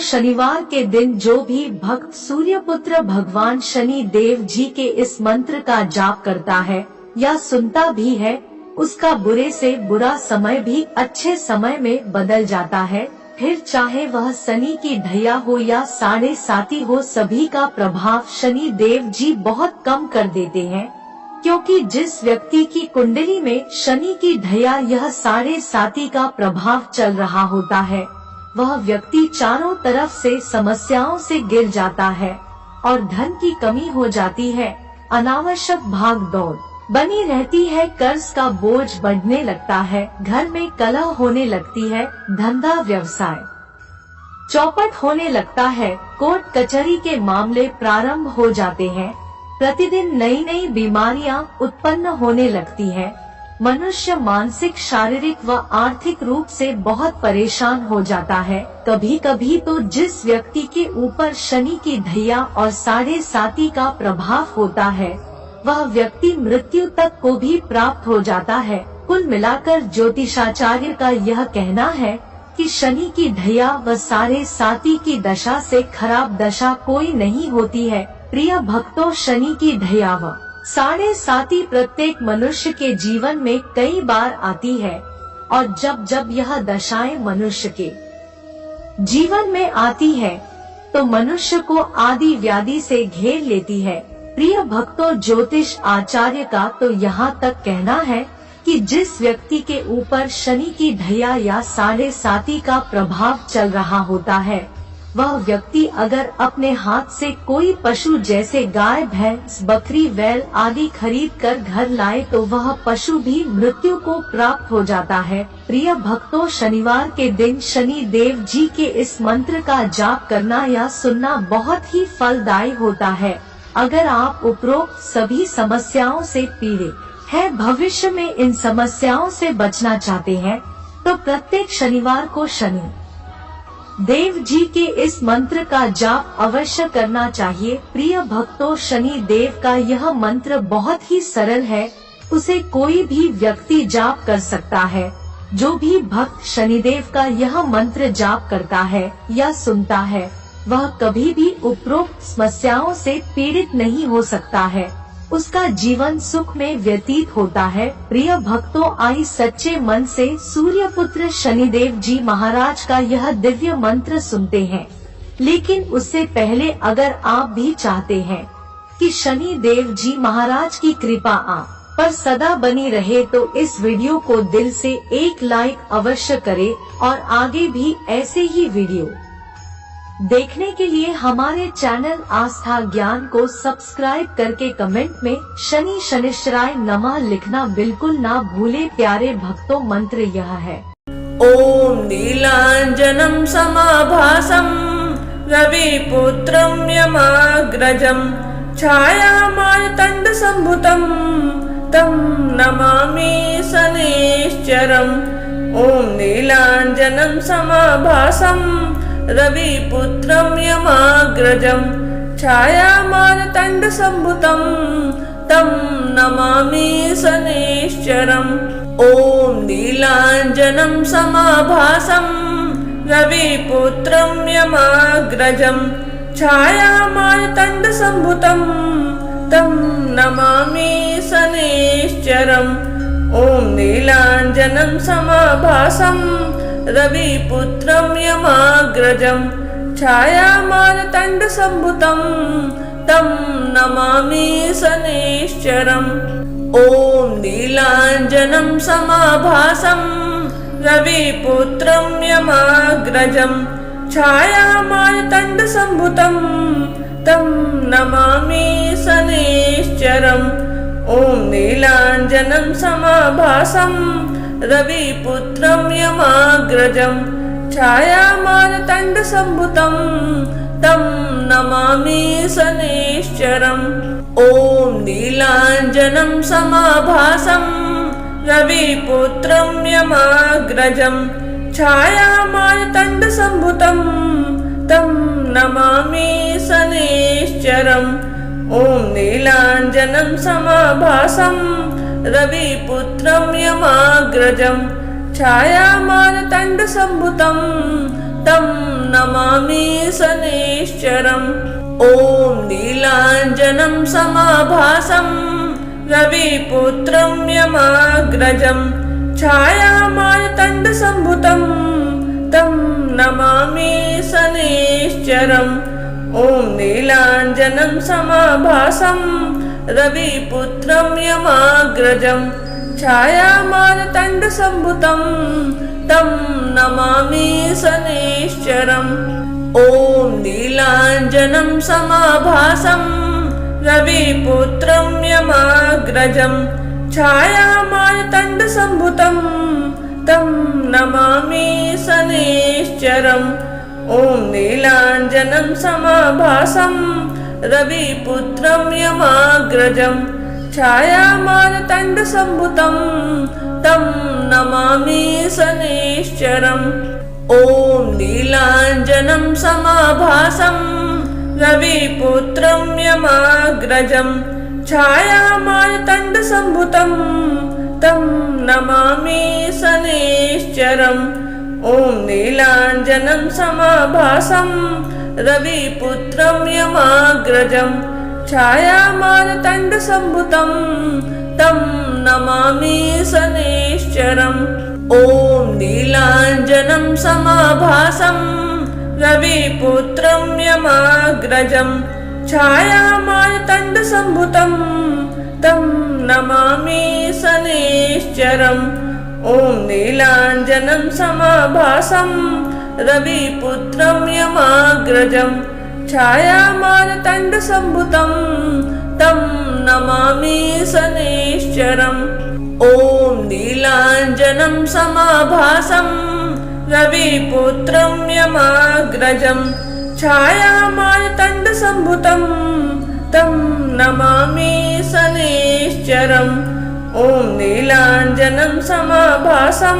शनिवार के दिन जो भी भक्त सूर्यपुत्र भगवान शनि देव जी के इस मंत्र का जाप करता है या सुनता भी है, उसका बुरे से बुरा समय भी अच्छे समय में बदल जाता है। फिर चाहे वह शनि की ढैया हो या 7.5 हो, सभी का प्रभाव शनि देव जी बहुत कम कर देते हैं। क्योंकि जिस व्यक्ति की कुंडली में शनि की ढैया यह 7.5 का प्रभाव चल रहा होता है, वह व्यक्ति चारों तरफ से समस्याओं से घिर जाता है और धन की कमी हो जाती है, अनावश्यक भाग दौड़ बनी रहती है, कर्ज का बोझ बढ़ने लगता है, घर में कलह होने लगती है, धंधा व्यवसाय चौपट होने लगता है, कोर्ट कचहरी के मामले प्रारंभ हो जाते हैं, प्रतिदिन नई नई बीमारियां उत्पन्न होने लगती हैं। मनुष्य मानसिक, शारीरिक व आर्थिक रूप से बहुत परेशान हो जाता है। कभी कभी तो जिस व्यक्ति के ऊपर शनि की ढैया और 7.5 का प्रभाव होता है, वह व्यक्ति मृत्यु तक को भी प्राप्त हो जाता है। कुल मिलाकर ज्योतिषाचार्य का यह कहना है कि शनि की ढैया व 7.5 की दशा से खराब दशा कोई नहीं होती है। प्रिय भक्तों, शनि की ढैया व 7.5 प्रत्येक मनुष्य के जीवन में कई बार आती है और जब जब यह दशाएं मनुष्य के जीवन में आती है तो मनुष्य को आदि व्याधि से घेर लेती है। प्रिय भक्तों, ज्योतिष आचार्य का तो यहाँ तक कहना है कि जिस व्यक्ति के ऊपर शनि की ढैया या 7.5 का प्रभाव चल रहा होता है, वह व्यक्ति अगर अपने हाथ से कोई पशु जैसे गाय, भैंस, बकरी, बैल आदि खरीद कर घर लाए तो वह पशु भी मृत्यु को प्राप्त हो जाता है। प्रिय भक्तों, शनिवार के दिन शनि देव जी के इस मंत्र का जाप करना या सुनना बहुत ही फलदायी होता है। अगर आप उपरोक्त सभी समस्याओं से पीड़ित हैं, भविष्य में इन समस्याओं से बचना चाहते हैं, तो प्रत्येक शनिवार को शनि देव जी के इस मंत्र का जाप अवश्य करना चाहिए। प्रिय भक्तों, शनि देव का यह मंत्र बहुत ही सरल है, उसे कोई भी व्यक्ति जाप कर सकता है। जो भी भक्त शनिदेव का यह मंत्र जाप करता है या सुनता है, वह कभी भी उपरोक्त समस्याओं से पीड़ित नहीं हो सकता है, उसका जीवन सुख में व्यतीत होता है। प्रिय भक्तों, आई सच्चे मन से सूर्यपुत्र शनिदेव जी महाराज का यह दिव्य मंत्र सुनते हैं। लेकिन उससे पहले अगर आप भी चाहते हैं कि शनि देव जी महाराज की कृपा आप पर सदा बनी रहे, तो इस वीडियो को दिल से एक लाइक अवश्य करें और आगे भी ऐसे ही वीडियो देखने के लिए हमारे चैनल आस्था ज्ञान को सब्सक्राइब करके कमेंट में शनि शनिश्चराय नमः लिखना बिल्कुल ना भूले। प्यारे भक्तों, मंत्र यह है। ओम नीलांजनम समाभासम रविपुत्रम यमाग्रजम छायामार्तंड संभुतम तम नमामि शनिश्चरम। ओम नीलांजनम समाभासम रविपुत्रम यमाग्रजम छायामार्तंड संभुतम तम नमामि शनिश्चरम। ओम नीलांजनम समाभासम रविपुत्रम यमाग्रजम छायामार्तंड संभुतम तम नमामि शनिश्चरम। ओम नीलांजनम समाभासम रविपुत्रम यमाग्रजम छायामार्तंड संभुतम तम नमामि शनिश्चरम। ओम नीलांजनम समाभासम रविपुत्रम यमाग्रजम छायामार्तंड संभुतम तम नमामि शनिश्चरम। ओम नीलांजनम समाभासम रविपुत्रम यमाग्रजम छायामार्तंड संभुतम तम नमामि शनिश्चरम। ओम नीलांजनम समाभासम रविपुत्रम यमाग्रजम छायामार्तंड संभुतम तम नमामि शनिश्चरम। ओम नीलांजनम समाभासम रविपुत्रम यमाग्रजम छायामार्तंड संभुतम तं नमामि शनिश्चरम्। ॐ नीलाञ्जनं समाभासं रविपुत्रं यमाग्रजं छायामार्तण्डसम्भुतं तं नमामि शनिश्चरम्। ॐ नीलाञ्जनं समाभासं रविपुत्रं यमाग्रजं छायामार्तण्डसम्भुतं तं नमामि शनिश्चरम्। ॐ नीलाञ्जनं समाभासं रविपुत्रं यमाग्रजं छायामार्तण्डसम्भुतं तं नमामि शनिश्चरम्। ॐ नीलाञ्जनं समाभासं रविपुत्रं यमाग्रजं छायामार्तण्डसम्भुतं तं नमामि शनिश्चरम्। ॐ नीलाञ्जनं समाभासं रविपुत्रं यमाग्रजं छायामार्तण्डसम्भुतं तं नमामि शनिश्चरम्। ॐ नीलाञ्जनं समाभासं रविपुत्रं यमाग्रजं छायामार्तण्डसम्भुतं तं नमामि शनिश्चरम्। ॐ नीलाञ्जनं समाभासं रविपुत्रं यमाग्रजं छायामार्तण्डसम्भुतं तं नमामि शनिश्चरम्। ॐ नीलाञ्जनं समाभासं रविपुत्रं यमाग्रजं छायामार्तण्डसम्भुतं तं नमामि शनिश्चरम्। ॐ नीलाञ्जनं समाभासं रविपुत्रं यमाग्रजं छायामार्तण्डसम्भुतं तं नमामि शनिश्चरम्। ॐ नीलाञ्जनं समाभासं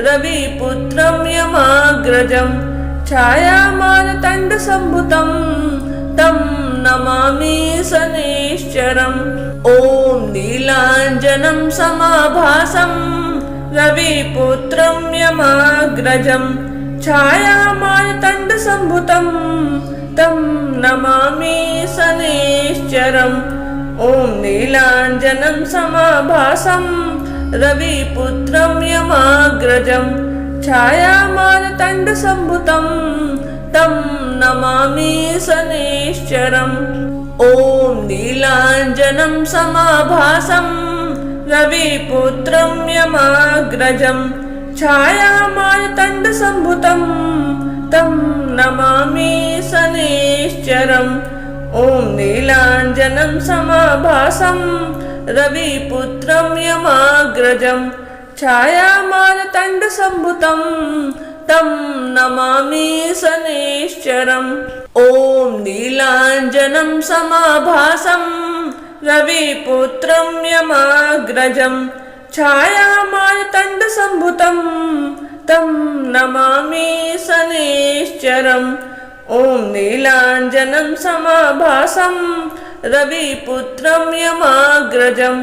रविपुत्रं यमाग्रजं छायामार्तण्डसम्भुतं तं नमामि शनिश्चरम्। ॐ नीलाञ्जनं समाभासं रविपुत्रं यमाग्रजं छायामार्तण्डसम्भुतं तं नमामि शनिश्चरम्। ॐ नीलाञ्जनं समाभासं रविपुत्रं यमाग्रजं छायामार्तण्डसम्भुतं तं नमामि शनिश्चरम्। ॐ नीलाञ्जनं समाभासं रविपुत्रं यमाग्रजं छायामार्तण्डसम्भुतं तं नमामि शनिश्चरम्। ॐ नीलाञ्जनं समाभासं रविपुत्रं यमाग्रजं छायामार्तण्डसम्भुतं तं नमामि शनिश्चरम्। ॐ नीलाञ्जनं समाभासं रविपुत्रं यमाग्रजं छायामार्तण्डसम्भुतं तं नमामि शनिश्चरम्। ॐ नीलाञ्जनं समाभासं रविपुत्रं यमाग्रजं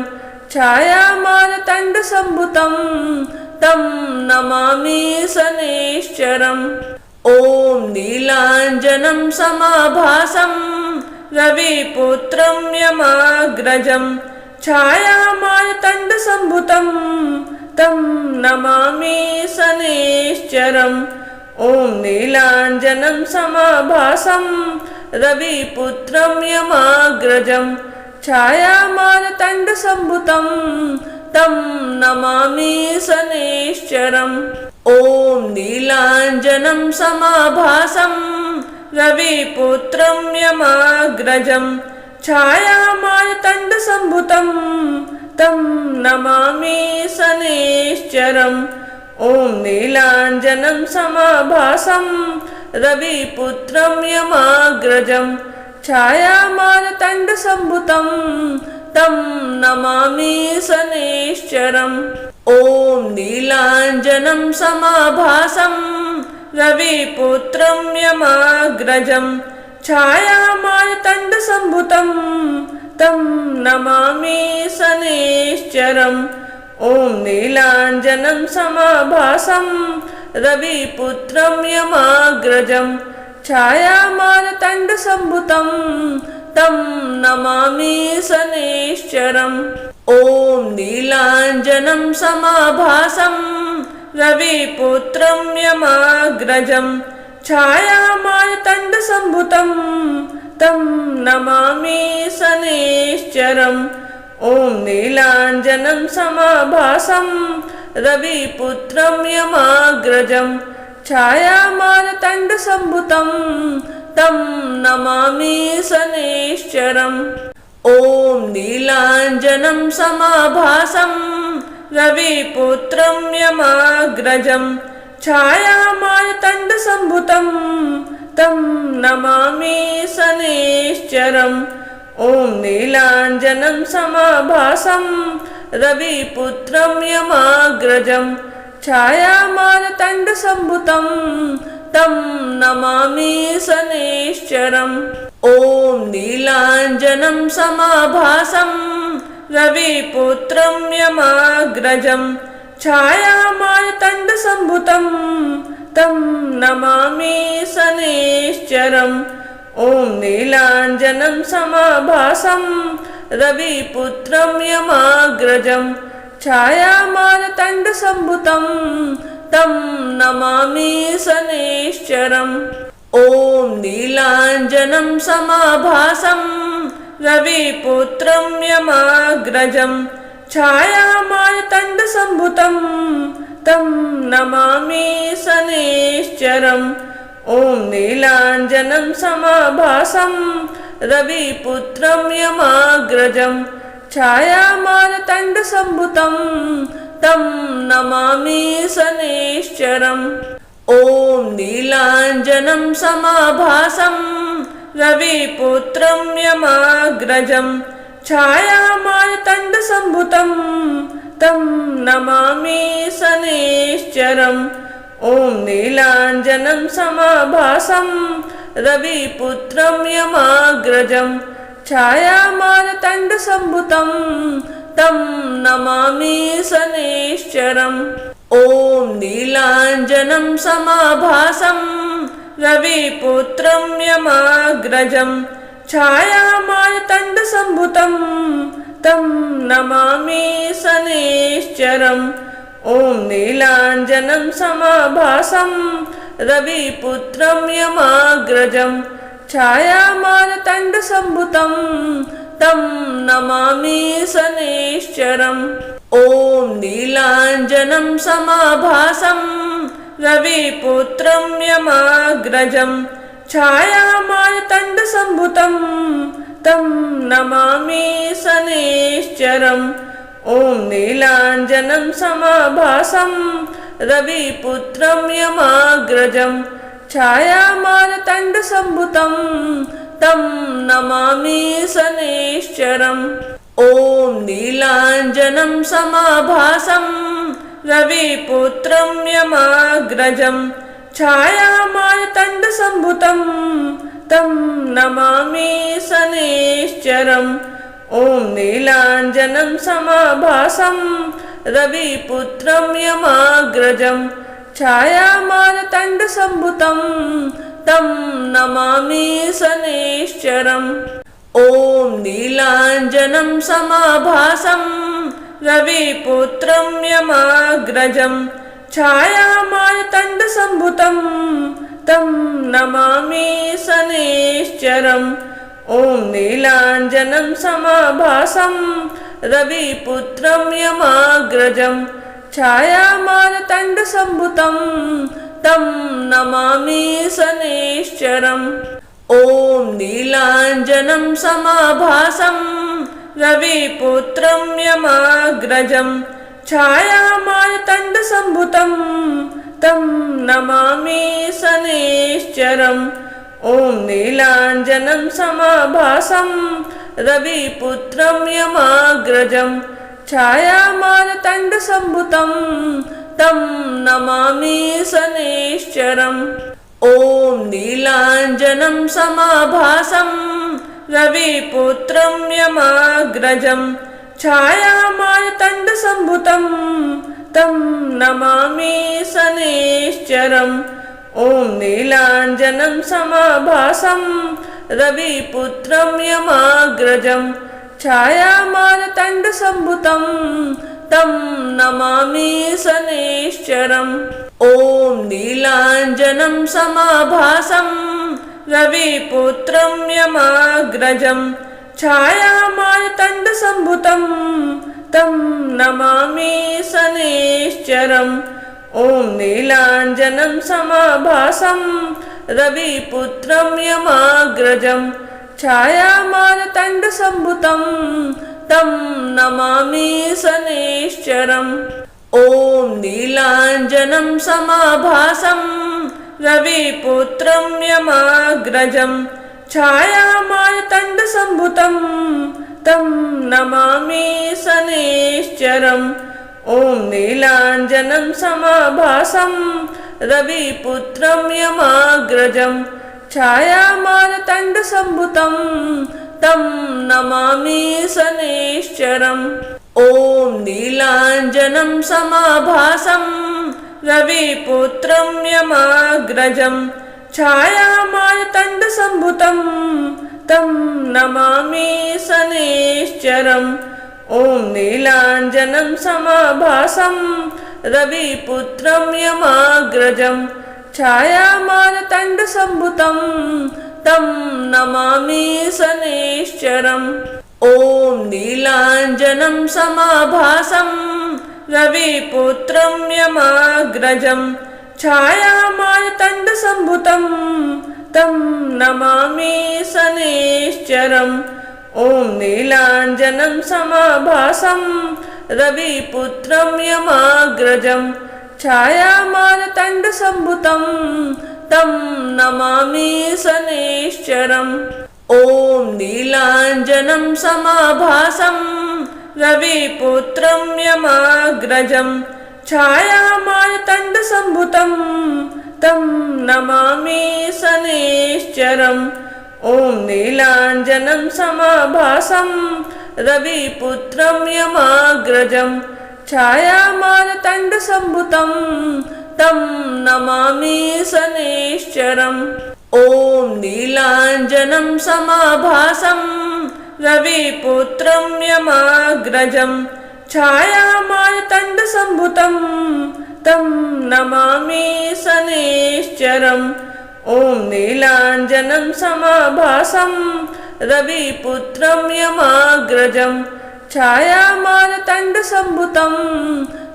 छायामार्तण्डसम्भुतं तं नमामि शनिश्चरम्। ॐ नीलाञ्जनं समाभासं रविपुत्रं यमाग्रजं छायामार्तण्डसम्भुतं तं नमामि शनिश्चरम्। ॐ नीलाञ्जनं समाभासं रविपुत्रं यमाग्रजं छायामार्तण्डसम्भुतं तं नमामि शनिश्चरम्। ॐ नीलाञ्जनं समाभासं रविपुत्रं यमाग्रजं छायामार्तण्डसम्भुतं तं नमामि शनिश्चरम्। ॐ नीलाञ्जनं समाभासं रविपुत्रं यमाग्रजं छायामार्तण्डसम्भुतं तं नमामि शनिश्चरम्। ॐ नीलाञ्जनं समाभासं रविपुत्रं यमाग्रजं छायामार्तण्डसम्भुतं तं नमामि शनिश्चरम्। ॐ नीलाञ्जनं समाभासं रविपुत्रं यमाग्रजं छायामारतण्डसम्भुतं तं नमामि शनैश्चरम् ॐ नीलाञ्जनं समाभासं रविपुत्रं यमाग्रजं छायामारतण्डसम्भुतं तं नमामि शनैश्चरम् ॐ नीलाञ्जनं समाभासं रविपुत्रं यमाग्रजं छायामारतण्डसम्भुतं तं नमामि शनैश्चरम् ॐ नीलाञ्जनं समाभासं रविपुत्रं यमाग्रजं छायामारतण्डसम्भुतं तं नमामि शनैश्चरम् ॐ नीलाञ्जनं समाभासं रविपुत्रं यमाग्रजं छायामारतण्डसम्भुतं तं नमामि शनैश्चरम् ॐ नीलाञ्जनं समाभासं रविपुत्रं यमाग्रजं छायामारतण्डसम्भुतं तं नमामि शनैश्चरम् ॐ नीलाञ्जनं समाभासं रविपुत्रं यमाग्रजं छायामारतण्डसम्भुतं तं नमामि शनैश्चरम् ॐ नीलाञ्जनं समाभासं रविपुत्रं यमाग्रजं छायामारतण्डसम्भुतं तं नमामि शनैश्चरम् ॐ नीलाञ्जनं समाभासं रविपुत्रं यमाग्रजं छायामारतण्डसम्भुतं तं नमामि शनैश्चरम् ॐ नीलाञ्जनं समाभासं रविपुत्रं यमाग्रजं छायामारतण्डसम्भुतं तं नमामि शनैश्चरम् ॐ नीलाञ्जनं समाभासं रविपुत्रं यमाग्रजं छायामारतण्डसम्भुतं तं नमामि शनैश्चरम् ॐ नीलाञ्जनं समाभासं रविपुत्रं यमाग्रजं छायामारतण्डसम्भुतं तं नमामि शनैश्चरम् ॐ नीलाञ्जनं समाभासं रविपुत्रं यमाग्रजं छायामारतण्डसम्भुतं तं नमामि शनैश्चरम् ॐ नीलाञ्जनं समाभासं रविपुत्रं यमाग्रजं छायामारतण्डसम्भुतं तं नमामि शनैश्चरम् ॐ नीलाञ्जनं समाभासं रविपुत्रं यमाग्रजं छायामारतण्डसम्भुतं तं नमामि शनैश्चरम् ॐ नीलाञ्जनं समाभासं रविपुत्रं यमाग्रजं छायामारतण्डसम्भुतं तं नमामि शनैश्चरम् ॐ नीलाञ्जनं समाभासं रविपुत्रं यमाग्रजं छायामारतण्डसम्भुतं तं नमामि शनैश्चरम् ॐ नीलाञ्जनं समाभासं रविपुत्रं यमाग्रजं छायामारतण्डसम्भुतं तं नमामि शनैश्चरम् ॐ नीलाञ्जनं समाभासं रविपुत्रं यमाग्रजं छायामारतण्डसम्भुतं तं नमामि शनैश्चरम् ॐ नीलाञ्जनं समाभासं रविपुत्रं यमाग्रजं छायामारतण्डसम्भुतं तं नमामि शनैश्चरम् ॐ नीलाञ्जनं समाभासं रविपुत्रं यमाग्रजं छायामारतण्डसम्भुतं तं नमामि शनैश्चरम् ॐ नीलाञ्जनं समाभासं रविपुत्रं यमाग्रजं छायामारतण्डसम्भुतं तं नमामि शनैश्चरम् ॐ नीलाञ्जनं समाभासं रविपुत्रं यमाग्रजं छायामारतण्डसम्भुतं तं नमामि शनैश्चरम् ॐ नीलाञ्जनं समाभासं रविपुत्रं यमाग्रजं छायामारतण्डसम्भुतं तं नमामि शनैश्चरम् ॐ नीलाञ्जनं समाभासं रविपुत्रं यमाग्रजं छायामारतण्डसम्भुतं तं नमामि शनैश्चरम् ॐ नीलाञ्जनं समाभासं रविपुत्रं यमाग्रजं छायामारतण्डसम्भुतं तं नमामि शनैश्चरम् ॐ नीलाञ्जनं समाभासं रविपुत्रं यमाग्रजं छायामारतण्डसम्भुतं तं नमामि शनैश्चरम् ॐ नीलाञ्जनं समाभासं रविपुत्रं यमाग्रजं छायामारतण्डसम्भुतं तं नमामि शनैश्चरम् ॐ नीलाञ्जनं समाभासं रविपुत्रं यमाग्रजं छायामारतण्डसम्भुतं तं नमामि शनैश्चरम् ॐ नीलाञ्जनं समाभासं रविपुत्रं यमाग्रजं छायामारतण्डसम्भुतं तं नमामि शनैश्चरम् ॐ नीलाञ्जनं समाभासं रविपुत्रं यमाग्रजं छायामारतण्डसम्भुतं तं नमामि शनैश्चरम् ॐ नीलाञ्जनं समाभासं रविपुत्रं यमाग्रजं छायामारतण्डसम्भुतं तं नमामि शनैश्चरम् ॐ नीलाञ्जनं समाभासं रविपुत्रं यमाग्रजं छायामारतण्डसम्भुतं तं नमामि शनैश्चरम् ॐ नीलाञ्जनं समाभासं रविपुत्रं यमाग्रजं छायामारतण्डसम्भुतं तं नमामि शनैश्चरम् ॐ नीलाञ्जनं समाभासं रविपुत्रं यमाग्रजं छायामारतण्डसम्भुतं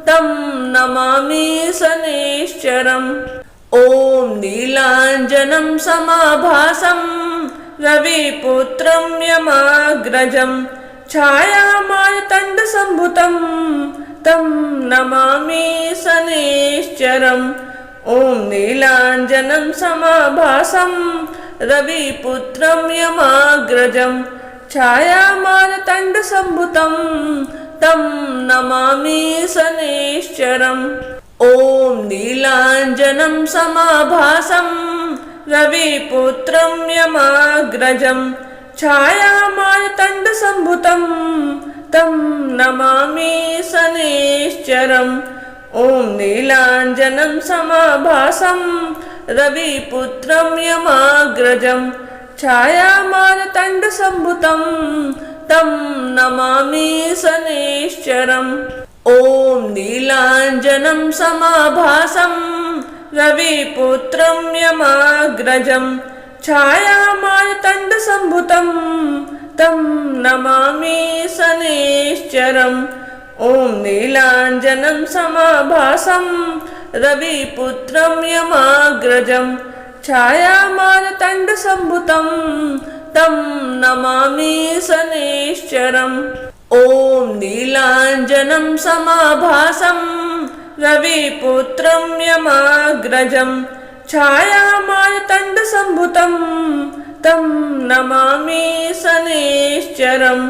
तं नमामि शनैश्चरम् ॐ नीलाञ्जनं समाभासं रविपुत्रं यमाग्रजं छायामारतण्डसम्भुतं तं नमामि शनैश्चरम् ॐ नीलाञ्जनं समाभासं रविपुत्रं यमाग्रजं छायामारतण्डसम्भुतं तं नमामि शनैश्चरम् ॐ नीलाञ्जनं समाभासं रविपुत्रं यमाग्रजं छायामारतण्डसम्भुतं तं नमामि शनैश्चरम् ॐ नीलाञ्जनं समाभासं रविपुत्रं यमाग्रजं छायामारतण्डसम्भुतं तं नमामि शनैश्चरम् ॐ नीलाञ्जनं समाभासं रविपुत्रं यमाग्रजं छायामारतण्डसम्भुतं तं नमामि शनैश्चरम् ॐ नीलाञ्जनं समाभासं रविपुत्रं यमाग्रजं छायामारतण्डसम्भुतं तं नमामि शनैश्चरम् ॐ नीलाञ्जनं समाभासं रविपुत्रं यमाग्रजं छायामारतण्डसम्भुतं तं नमामि शनैश्चरम्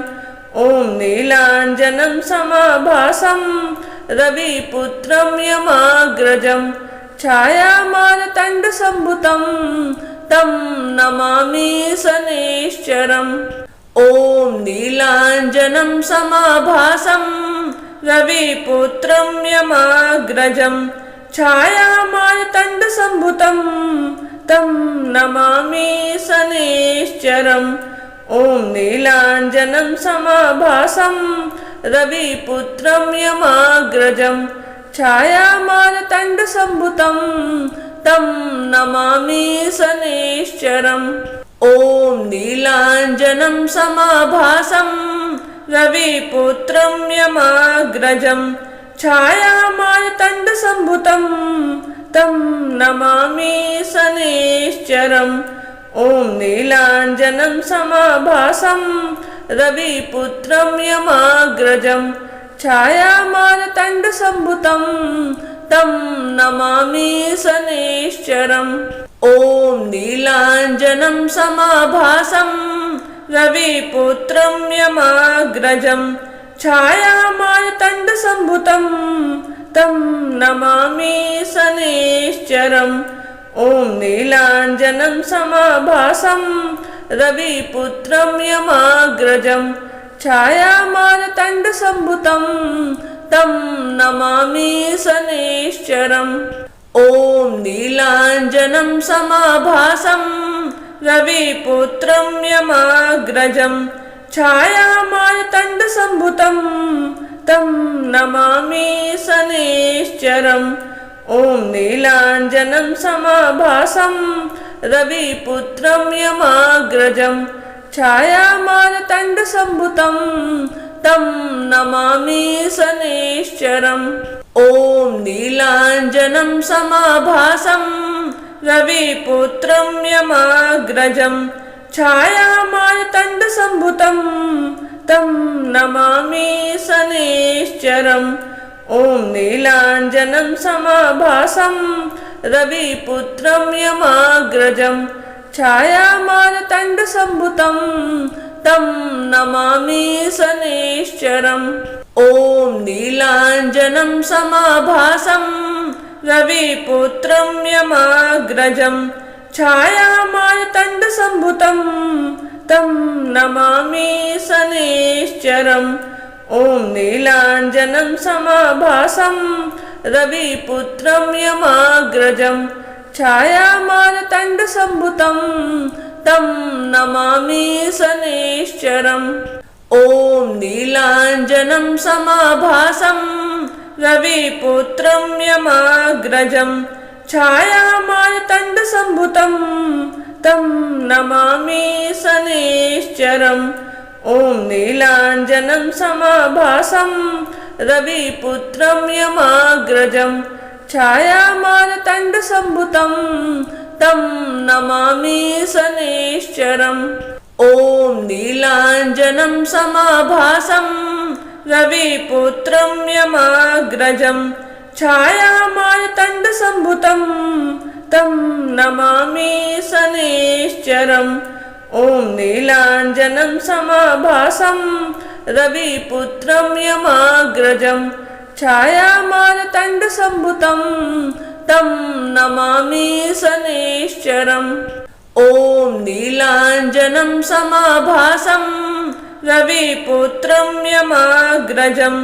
ॐ नीलाञ्जनं समाभासं रविपुत्रं यमाग्रजं छायामारतण्डसम्भुतं तं नमामि शनैश्चरम् ॐ नीलाञ्जनं समाभासं रविपुत्रं यमाग्रजं छायामार्तण्डसम्भुतं तं नमामि शनैश्चरम् ॐ नीलाञ्जनं समाभासं रविपुत्रं यमाग्रजं छायामार्तण्डसम्भुतं तं नमामि शनैश्चरम् ॐ नीलाञ्जनं समाभासं रविपुत्रं यमाग्रजं छायामार्तण्डसम्भुतं तं नमामि शनैश्चरम् ॐ नीलाञ्जनं समाभासं रविपुत्रं यमाग्रजं छायामार्तण्डसम्भुतं तं नमामि शनैश्चरम् ॐ नीलाञ्जनं समाभासं रविपुत्रं यमाग्रजं छायामार्तण्डसम्भुतं तं नमामि शनैश्चरम् ॐ नीलाञ्जनं समाभासं रविपुत्रं यमाग्रजं छायामार्तण्डसम्भुतं तं नमामि शनैश्चरम् ॐ नीलाञ्जनं समाभासं रविपुत्रं यमाग्रजं छायामार्तण्डसम्भुतं तं नमामि शनैश्चरम् ॐ नीलाञ्जनं समाभासं रविपुत्रं यमाग्रजं छायामार्तण्डसम्भुतं तं नमामि शनैश्चरम् ॐ नीलाञ्जनं समाभासं रविपुत्रं यमाग्रजं छायामार्तण्डसम्भुतं तं नमामि शनैश्चरम् ॐ नीलाञ्जनं समाभासं रविपुत्रं यमाग्रजं छायामार्तण्डसम्भुतं तं नमामि शनैश्चरम् ॐ नीलाञ्जनं समाभासं रविपुत्रं यमाग्रजं छायामार्तण्डसम्भुतं तं नमामि शनैश्चरम् ॐ नीलाञ्जनं समाभासं रविपुत्रं यमाग्रजं छायामार्तण्डसम्भुतं तं नमामि शनैश्चरम् ॐ नीलाञ्जनं समाभासं रविपुत्रं यमाग्रजं छायामार्तण्डसम्भुतं तं नमामि शनैश्चरम् ॐ नीलाञ्जनं समाभासं रविपुत्रं यमाग्रजं छायामार्तण्डसम्भुतं तं नमामि शनैश्चरम् ॐ नीलाञ्जनं समाभासं रविपुत्रं यमाग्रजं छायामार्तण्डसम्भुतं तं नमामि शनैश्चरम् ॐ नीलाञ्जनं समाभासं रविपुत्रं यमाग्रजं छायामार्तण्डसम्भुतं तं नमामि शनैश्चरम् ॐ नीलाञ्जनं समाभासं रविपुत्रं यमाग्रजं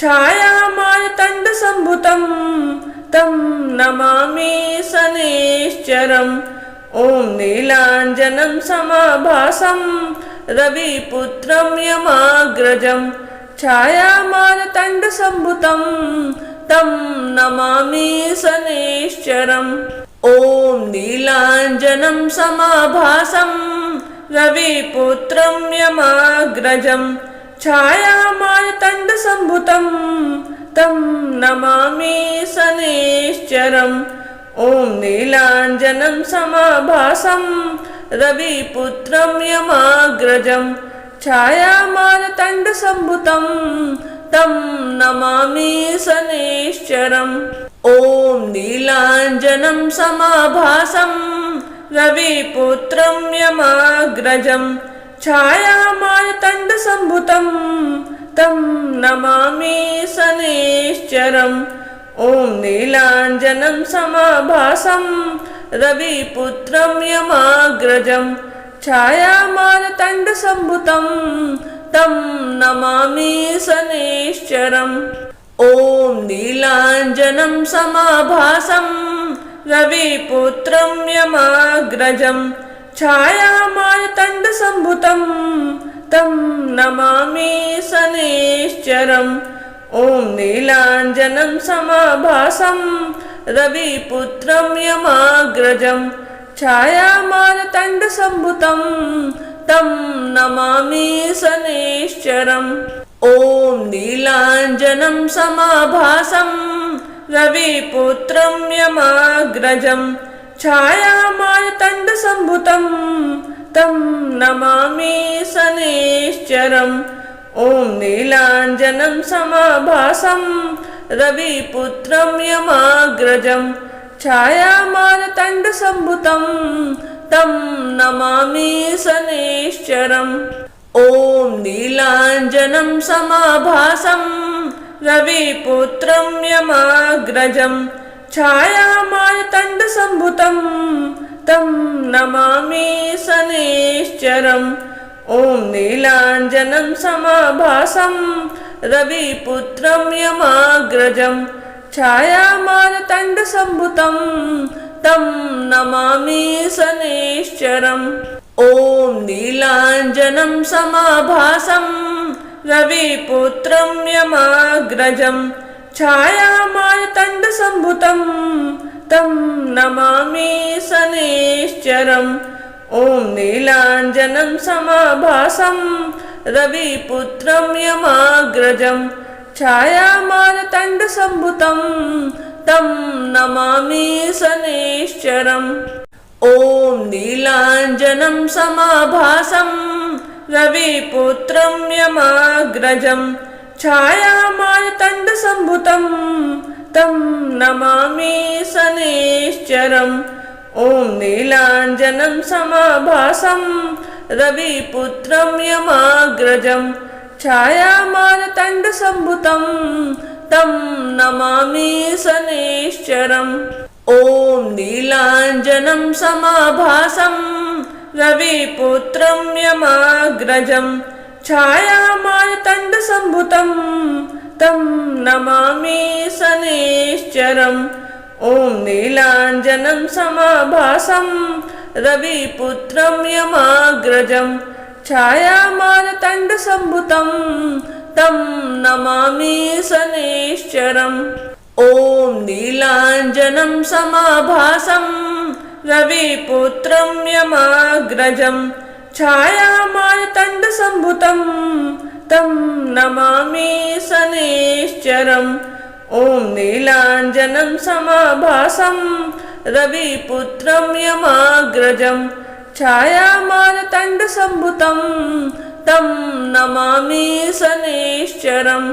छायामार्तण्डसम्भुतं तं नमामि शनैश्चरम् ॐ नीलाञ्जनं समाभासं रविपुत्रं यमाग्रजं छायामार्तण्डसम्भुतं तं नमामि शनैश्चरम् ॐ नीलाञ्जनं समाभासं रविपुत्रं यमाग्रजं छायामार्तण्डसम्भुतं तं नमामि शनैश्चरम् ॐ नीलाञ्जनं समाभासं रविपुत्रं यमाग्रजं छायामार्तण्डसम्भुतं तं नमामि शनैश्चरम् ॐ नीलाञ्जनं समाभासं रविपुत्रं यमाग्रजं छायामार्तण्डसम्भुतं तं नमामि शनैश्चरम् ॐ नीलाञ्जनं समाभासं रविपुत्रं यमाग्रजं छायामार्तण्डसम्भुतं तं नमामि शनैश्चरम्। ॐ नीलाञ्जनं समाभासं रविपुत्रं यमाग्रजं छायामार्तण्डसम्भुतं तं नमामि शनैश्चरम्। ॐ नीलाञ्जनं समाभासं रविपुत्रं यमाग्रजं छायामार्तण्डसम्भुतं तं नमामि शनैश्चरम्। ॐ नीलाञ्जनं समाभासं रविपुत्रं यमाग्रजं छायामार्तण्डसम्भुतं तं नमामि शनैश्चरम्। ॐ नीलाञ्जनं समाभासं रविपुत्रं यमाग्रजं छायामार्तण्डसम्भुतं तं नमामि शनैश्चरम्। ॐ नीलाञ्जनं समाभासं रविपुत्रं यमाग्रजं छायामार्तण्डसम्भुतं तं नमामि शनैश्चरम्। ॐ नीलाञ्जनं समाभासं रविपुत्रं यमाग्रजं छायामार्तण्डसम्भुतं तं नमामि शनैश्चरम्। ॐ नीलाञ्जनं समाभासं रविपुत्रं यमाग्रजं छायामार्तण्डसम्भुतं तं नमामि शनैश्चरम्। ॐ नीलाञ्जनं समाभासं रविपुत्रं यमाग्रजं छायामार्तण्डसम्भुतं तं नमामि शनैश्चरम्। ॐ नीलाञ्जनं समाभासं रविपुत्रं यमाग्रजं छायामार्तण्डसम्भुतं तं नमामि शनैश्चरम्। ॐ नीलाञ्जनं समाभासं रविपुत्रं यमाग्रजं छायामार्तण्डसम्भुतं तं नमामि शनैश्चरम्। ॐ नीलाञ्जनं समाभासं रविपुत्रं यमाग्रजं छायामार्तण्डसम्भुतं तं नमामि शनैश्चरम्। ॐ नीलाञ्जनं समाभासं रविपुत्रं यमाग्रजं छायामार्तण्डसम्भुतं तं नमामि शनैश्चरम्। ॐ नीलाञ्जनं समाभासं रविपुत्रं यमाग्रजं छायामार्तण्डसम्भुतं तं नमामि शनैश्चरम्। ॐ नीलाञ्जनं समाभासं रविपुत्रं यमाग्रजं छायामार्तण्डसम्भुतं तं नमामि शनैश्चरम्।